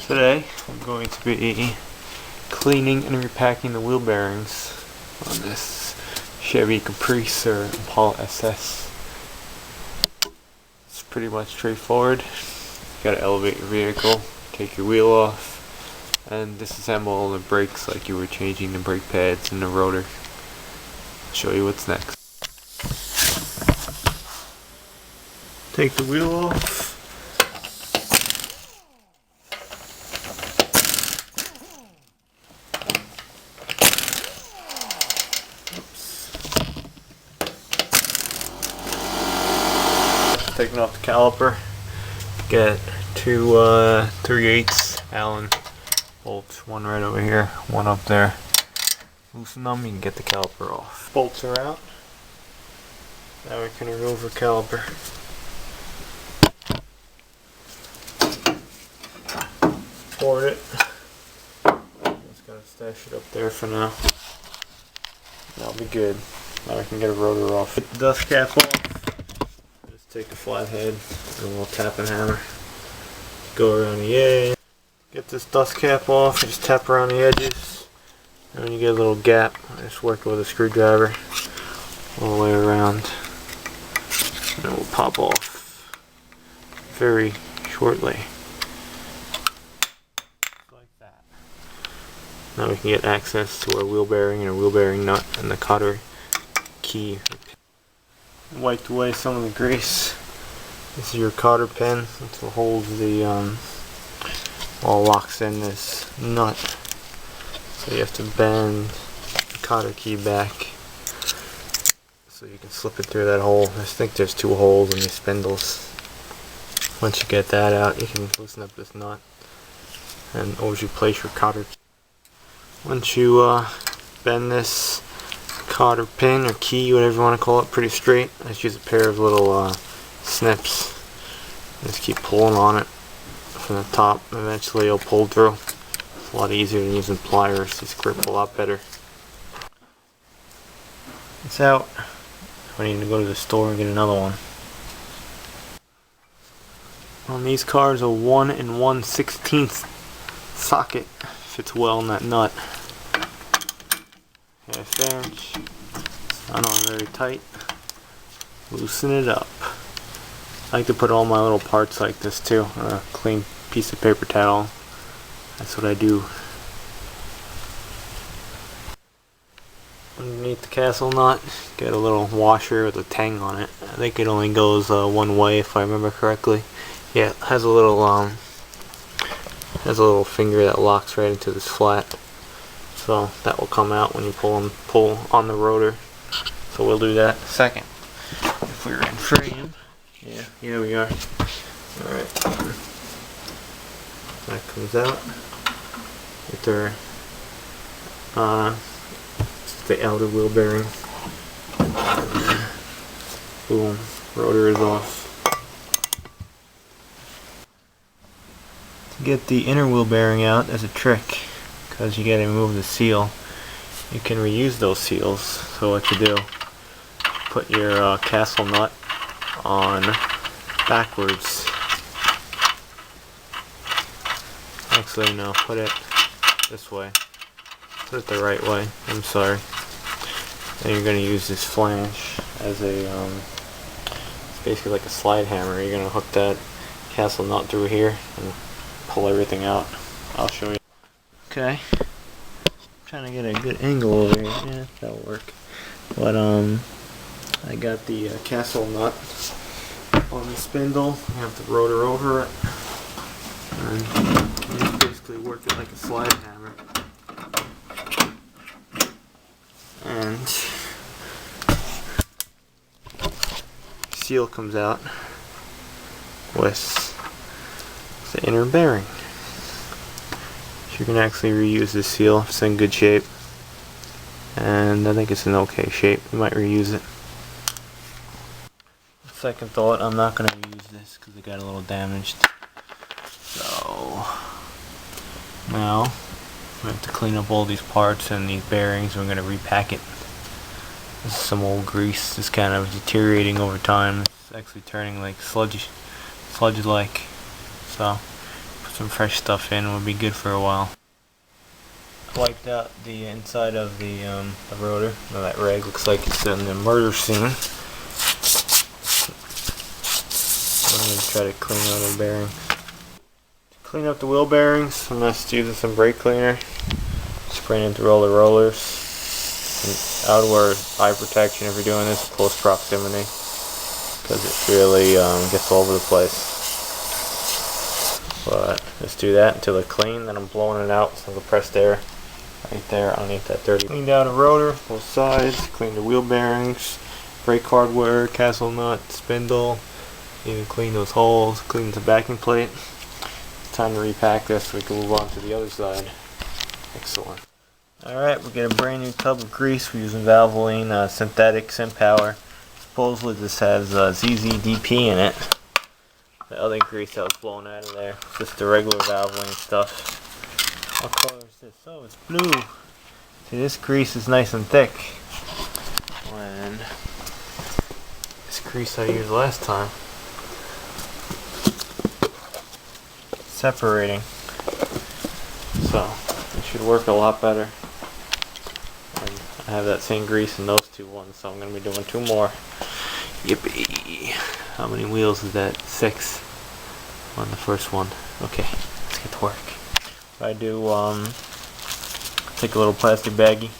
Today I'm going to be cleaning and repacking the wheel bearings on this Chevy Caprice or Impala SS. It's pretty much straightforward. You gotta elevate your vehicle, take your wheel off, and disassemble all the brakes like you were changing the brake pads and the rotor. I'll show you what's next. Take the wheel off. Taking off the caliper, get two 3/8 Allen bolts, one right over here, one up there. Loosen them, you can get the caliper off. Bolts are out. Now we can remove the caliper. Support it. Just gotta stash it up there for now. That'll be good. Now we can get a rotor off. Get the dust cap off. Take a flathead and a little tapping hammer, go around the edge, get this dust cap off, just tap around the edges, and when you get a little gap, just work with a screwdriver all the way around, and it will pop off very shortly, like that. Now we can get access to our wheel bearing and a wheel bearing nut and the cotter key. Wiped away some of the grease. This is your cotter pin. That's what holds the all locks in this nut. So you have to bend the cotter key back so you can slip it through that hole. I think there's two holes in these spindles. Once you get that out, you can loosen up this nut and always replace your cotter key. Once you bend this cotter pin or key, whatever you want to call it, pretty straight, I just use a pair of little snips. Just keep pulling on it from the top. Eventually it'll pull through. It's a lot easier than using pliers. These grip a lot better. It's out. I need to go to the store and get another one. On these cars, a 1 1/16 socket fits well in that nut. 1/2 inch. I know I'm very tight. Loosen it up. I like to put all my little parts like this too on a clean piece of paper towel. That's what I do. Underneath the castle nut, get a little washer with a tang on it. I think it only goes one way if I remember correctly. Yeah, it has a little finger that locks right into this flat. So that will come out when you pull on the rotor. So we'll do that in a second. If we're in frame, yeah, here we are. Alright. That comes out. With our the outer wheel bearing. Boom. Rotor is off. To get the inner wheel bearing out, there's a trick. Because you gotta remove the seal. You can reuse those seals. So what you do, put your castle nut on backwards. Actually no, put it this way. Put it the right way, I'm sorry. Then you're gonna use this flange as a it's basically like a slide hammer. You're gonna hook that castle nut through here and pull everything out. I'll show you. Okay, trying to get a good angle over here. Yeah, that'll work. But I got the castle nut on the spindle. I have the rotor over it, and you just basically work it like a slide hammer. And seal comes out with the inner bearing. You can actually reuse this seal if it's in good shape, and I think it's in okay shape. You might reuse it. Second thought, I'm not going to reuse this because it got a little damaged. So now we have to clean up all these parts and these bearings. We're going to repack it. This is some old grease. It's kind of deteriorating over time. It's actually turning like sludge-like. So some fresh stuff in will be good for a while. Wiped out the inside of the rotor. Now that rag looks like it's in the murder scene. I'm going to try to clean out the bearings. To clean up the wheel bearings, I'm just using some brake cleaner. Spraying into all the rollers. And outerwear eye protection if you're doing this in close proximity, because it really gets all over the place. But just do that until they're clean, then I'm blowing it out so the compressed air right there underneath that dirty. Cleaned out a rotor, both sides, cleaned the wheel bearings, brake hardware, castle nut, spindle, even clean those holes, clean the backing plate. It's time to repack this so we can move on to the other side. Excellent. Alright, we get a brand new tub of grease. We're using Valvoline synthetic SynPower. Supposedly this has ZZDP in it. The other grease that was blown out of there, just the regular Valvoline stuff. What color is this? Oh, it's blue. See, this grease is nice and thick. When this grease I used last time, separating. So it should work a lot better. And I have that same grease in those two ones, so I'm going to be doing 2 more. Yippee! How many wheels is that? 6 on the first one. Okay, let's get to work. I do take a little plastic baggie,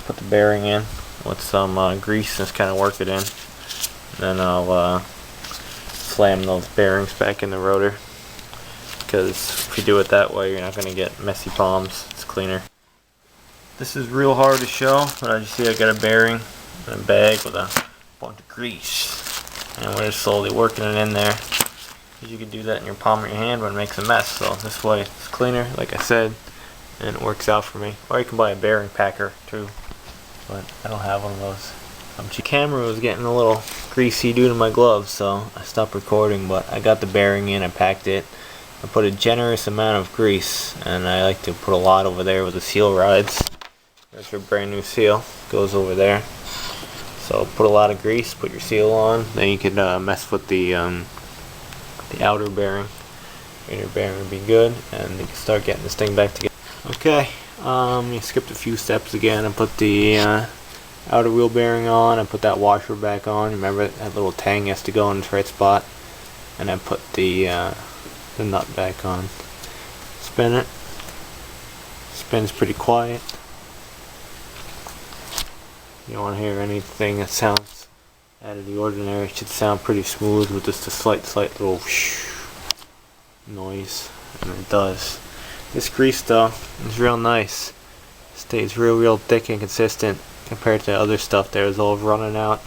put the bearing in with some grease, and just kind of work it in. Then I'll slam those bearings back in the rotor, because if you do it that way you're not going to get messy palms. It's cleaner. This is real hard to show, but as you see I got a bearing in a bag with a bunch of grease, and we're just slowly working it in there. You can do that in your palm of your hand when it makes a mess, so this way it's cleaner, like I said, and it works out for me. Or you can buy a bearing packer too, but I don't have one of those. The camera was getting a little greasy due to my gloves, so I stopped recording, but I got the bearing in, I packed it. I put a generous amount of grease, and I like to put a lot over there with the seal rods. There's your brand new seal, goes over there. So put a lot of grease, put your seal on, then you can mess with the outer bearing. Inner bearing will be good, and you can start getting this thing back together. Okay, you skipped a few steps again. I put the outer wheel bearing on, I put that washer back on. Remember that little tang has to go in its right spot. And I put the nut back on. Spin it. Spins pretty quiet. You don't want to hear anything that sounds out of the ordinary. It should sound pretty smooth with just a slight little whoosh noise, and it does. This grease though is real nice. Stays real thick and consistent compared to other stuff that was all running out.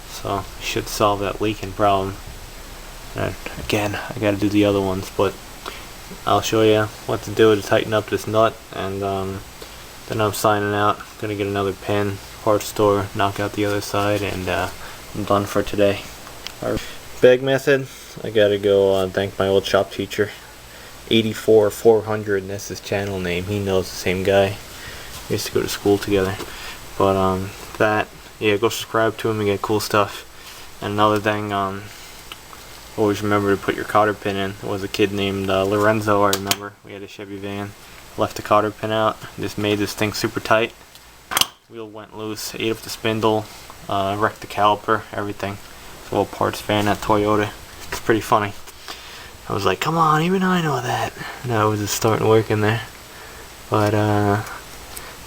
So it should solve that leaking problem. And again, I gotta do the other ones, but I'll show you what to do to tighten up this nut, and then I'm signing out. Gonna get another pin, parts store, knock out the other side, and I'm done for today. Bag method, I gotta go thank my old shop teacher, 84400, that's his channel name. He knows the same guy. We used to go to school together. But yeah, go subscribe to him and get cool stuff. And another thing, always remember to put your cotter pin in. There was a kid named Lorenzo, I remember. We had a Chevy van. Left the cotter pin out, just made this thing super tight. Wheel went loose, ate up the spindle, wrecked the caliper, everything. It's all parts fan at Toyota. It's pretty funny. I was like, come on, even I know that. And I was just starting to work in there. But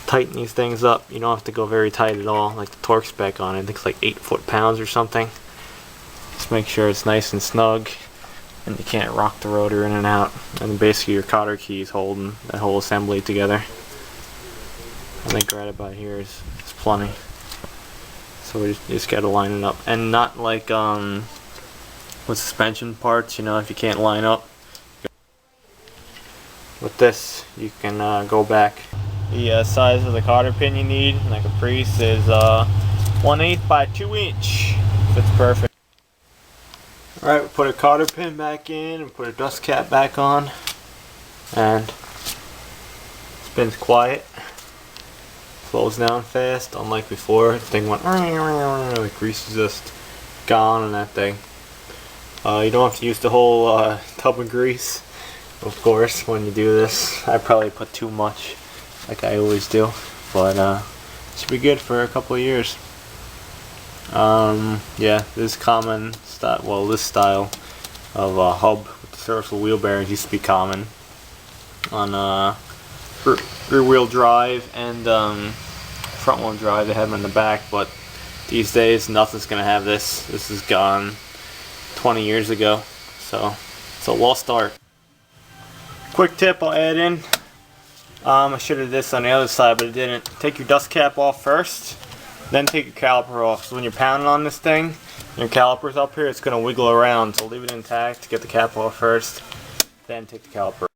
tighten these things up. You don't have to go very tight at all. Like the torque spec on it, I think it's like 8 foot-pounds or something. Just make sure it's nice and snug, and you can't rock the rotor in and out. And basically your cotter key is holding that whole assembly together. I think right about here is plenty. So we just gotta line it up, and not like with suspension parts. You know, if you can't line up with this, you can go back. The size of the cotter pin you need, like a Caprice, is 1/8 by 2 inch. Fits perfect. Alright, we put a cotter pin back in and put a dust cap back on, and spins quiet, slows down fast, unlike before. The thing went the grease is just gone on that thing. You don't have to use the whole tub of grease. of course, when you do this. I probably put too much, like I always do, but should be good for a couple of years. Yeah, this common style. Well, this style of hub with the circle wheel bearings used to be common on rear wheel drive and front wheel drive. They have them in the back, but these days nothing's gonna have this. This is gone 20 years ago, so it's a lost art. Quick tip I'll add in. I should have this on the other side, but I didn't. Take your dust cap off first, then take your caliper off. So when you're pounding on this thing, your caliper's up here, it's gonna wiggle around. So leave it intact, get the cap off first, then take the caliper off.